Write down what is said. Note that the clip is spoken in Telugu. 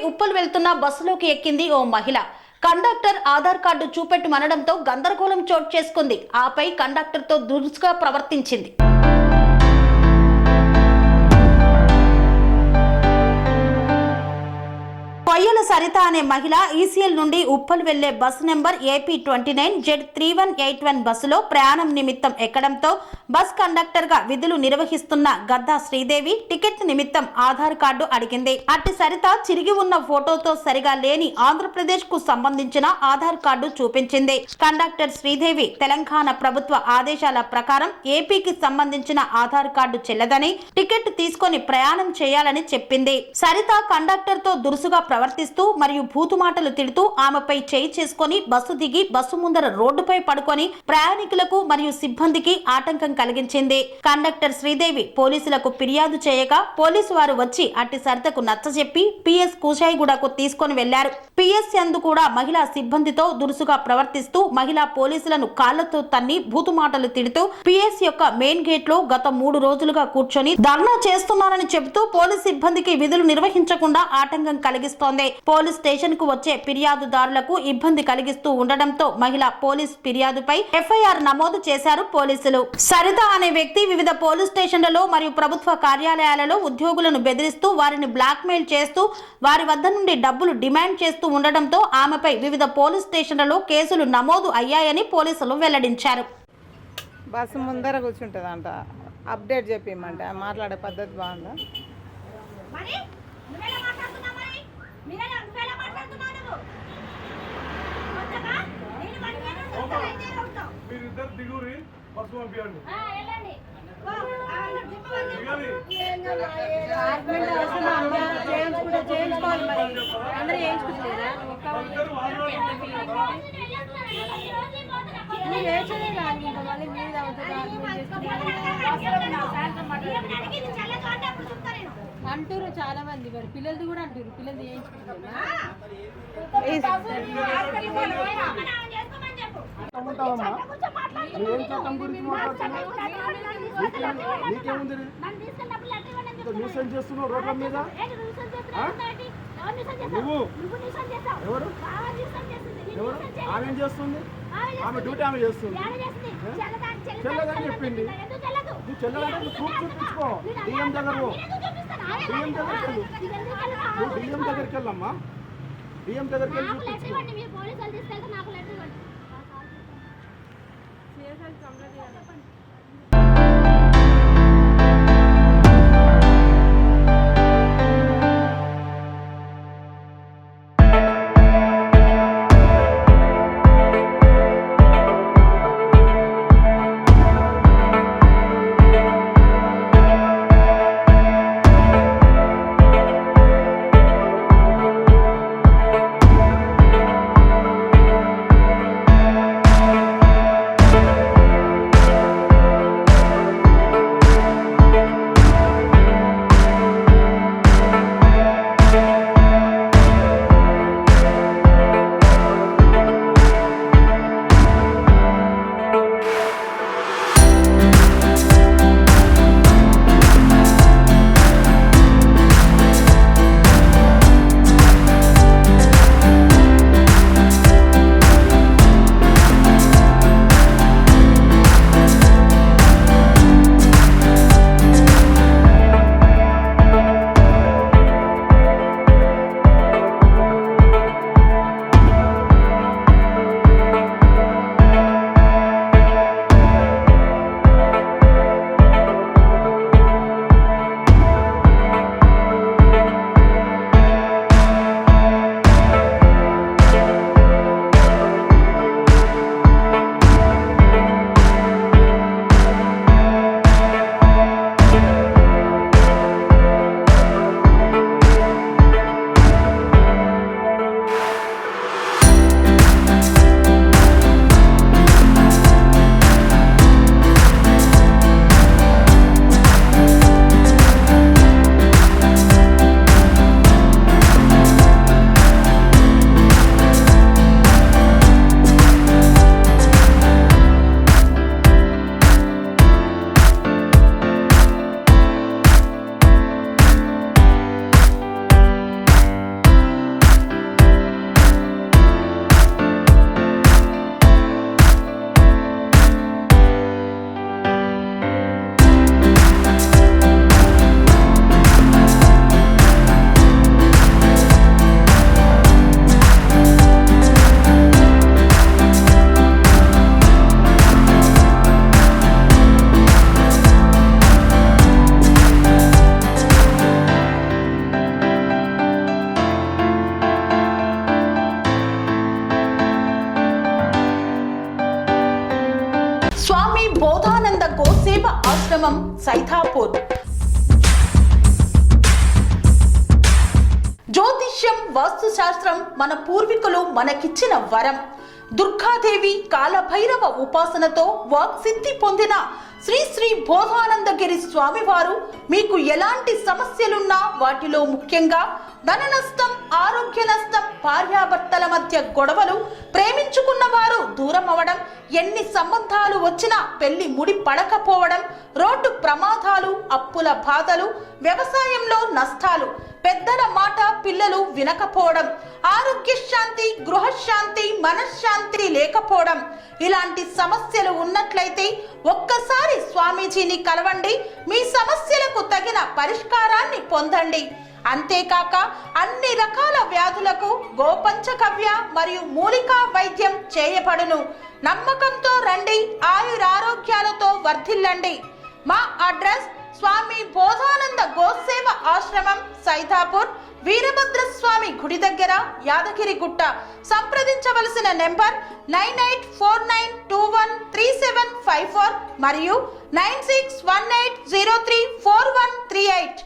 ఉప్పల్ వెళ్తున్న బస్సులోకి ఎక్కింది ఓ మహిళ. కండక్టర్ ఆధార్ కార్డు చూపెట్టమనడంతో గందరగోళం చోటు చేసుకుంది. ఆపై కండక్టర్తో దురుసుగా ప్రవర్తించింది. కొయ్యల సరిత అనే మహిళ ఈసీఎల్ నుండి ఉప్పల్ వెళ్లే బస్సు నెంబర్ AP29Z3181 బస్సులో ప్రయాణం నిమిత్తం ఎక్కడంతో బస్ కండక్టర్ గా విధులు నిర్వహిస్తున్న గద్దా శ్రీదేవి టికెట్ నిమిత్తం ఆధార్ కార్డు అడిగింది. అట్టి సరిత చిరిగి ఉన్న ఫోటోతో సరిగా లేని ఆంధ్రప్రదేశ్ కు సంబంధించిన ఆధార్ కార్డు చూపించింది. కండక్టర్ శ్రీదేవి తెలంగాణ ప్రభుత్వ ఆదేశాల ప్రకారం ఏపీకి సంబంధించిన ఆధార్ కార్డు చెల్లదని, టికెట్ తీసుకొని ప్రయాణం చేయాలని చెప్పింది. సరిత కండక్టర్ తో దురుసుగా ప్రవర్తిస్తూ మరియు భూతుమాటలు తిడుతూ ఆమెపై చేయి చేసుకొని బస్సు దిగి బస్సు ముందర రోడ్డుపై పడుకొని ప్రయాణికులకు మరియు సిబ్బందికి ఆటంకం కలిగించింది. కండక్టర్ శ్రీదేవి పోలీసులకు ఫిర్యాదు చేయగా పోలీసు వారు వచ్చి అట్టి సరితకు నచ్చజెప్పి PS కూషాయిగూడకు తీసుకొని వెళ్లారు. PS యందు కూడా మహిళా సిబ్బందితో దురుసుగా ప్రవర్తిస్తూ మహిళా పోలీసులను కాళ్లతో తన్ని భూతుమాటలు తిడుతూ PS యొక్క మెయిన్ గేట్ లో గత 3 రోజులుగా కూర్చొని ధర్నా చేస్తున్నారని చెబుతూ పోలీసు సిబ్బందికి విధులు నిర్వహించకుండా ఆటంకం కలిగిస్తోంది. పోలీస్ స్టేషన్ కు వచ్చే ఫిర్యాదుదారులకు ఇబ్బంది కలిగిస్తూ ఉండడంతో మహిళా పోలీస్ ఫిర్యాదుపై FIR నమోదు చేశారు పోలీసులు. సరిత అనే వ్యక్తి వివిధ పోలీస్ స్టేషన్లలో మరియు ప్రభుత్వ కార్యాలయాలలో ఉద్యోగులను బెదిరిస్తూ వారిని బ్లాక్ మెయిల్ చేస్తూ వారి వద్ద నుండి డబ్బులు డిమాండ్ చేస్తూ ఉండడంతో ఆమెపై వివిధ పోలీస్ స్టేషన్లలో కేసులు నమోదు అయ్యాయని పోలీసులు వెల్లడించారు. బస్సు ముందర కూర్చుంటుందంట, అప్డేట్ చెప్పిమంట. మాట్లాడే పద్ధతి బాగుందా? అంటారు చాలా మంది, మరి పిల్లలది కూడా అంటారు. పిల్లలది చేస్తున్నావు రోడ్ల మీద. నువ్వు ఎవరు? ఆమె చేస్తుంది, ఆమె డ్యూటీ ఆమె చేస్తుంది. చెల్లదని చెప్పింది. నువ్వు చెల్లదంటే ప్రూఫ్ చూపించుకో. డిఎం దగ్గరకు నువ్వు డిఎం దగ్గరికి వెళ్ళమ్మా. డిఎం దగ్గరికి వెళ్ళి చూపించుకో. వీరాభద్రస్వామి సైతాపూర్. జ్యోతిష్యం, వాస్తుశాస్త్రం మన పూర్వీకులు మనకిచ్చిన వరం. దుర్గాదేవి, కాలభైరవ ఉపాసనతో వాక్సిద్ధి పొందిన శ్రీ శ్రీ బోధానందగిరి స్వామివారు మీకు ఎలాంటి సమస్యలున్నా, వాటిలో ముఖ్యంగా ధన నష్టం, ఆరోగ్య నష్టం, భార్యాభర్తల మధ్య గొడవలు, ప్రేమించుకున్న వారు దూరం అవడం, ఎన్ని సంబంధాలు వచ్చినా పెళ్లి ముడి పడకపోవడం, రోడ్డు ప్రమాదాలు, అప్పుల బాధలు, వ్యవసాయంలో నష్టాలు, పెద్దల మాట పిల్లలు వినకపోవడం, ఆరోగ్య శాంతి, గృహశాంతి, మనశ్శాంతి లేకపోవడం, ఇలాంటి సమస్యలు ఉన్నట్లయితే ఒక్కసారి స్వామీజీని కలవండి. మీ సమస్యలకు తగిన పరిష్కారాన్ని పొందండి. అంతేకాక అన్ని రకాల వ్యాధులకు గోపంచగవ్య మరియు మూలికా వైద్యం చేయబడును. నమ్మకంతో రండి, ఆయురారోగ్యాలతో వర్ధిల్లండి. మా అడ్రస్ స్వామి బోధానంద గోసేవ ఆశ్రమం, సైతాపూర్, వీరభద్రస్వామి గుడి దగ్గర, యాదగిరిగుట్ట. సంప్రదించవలసిన నెంబర్ 9849213754 మరియు 9618034138.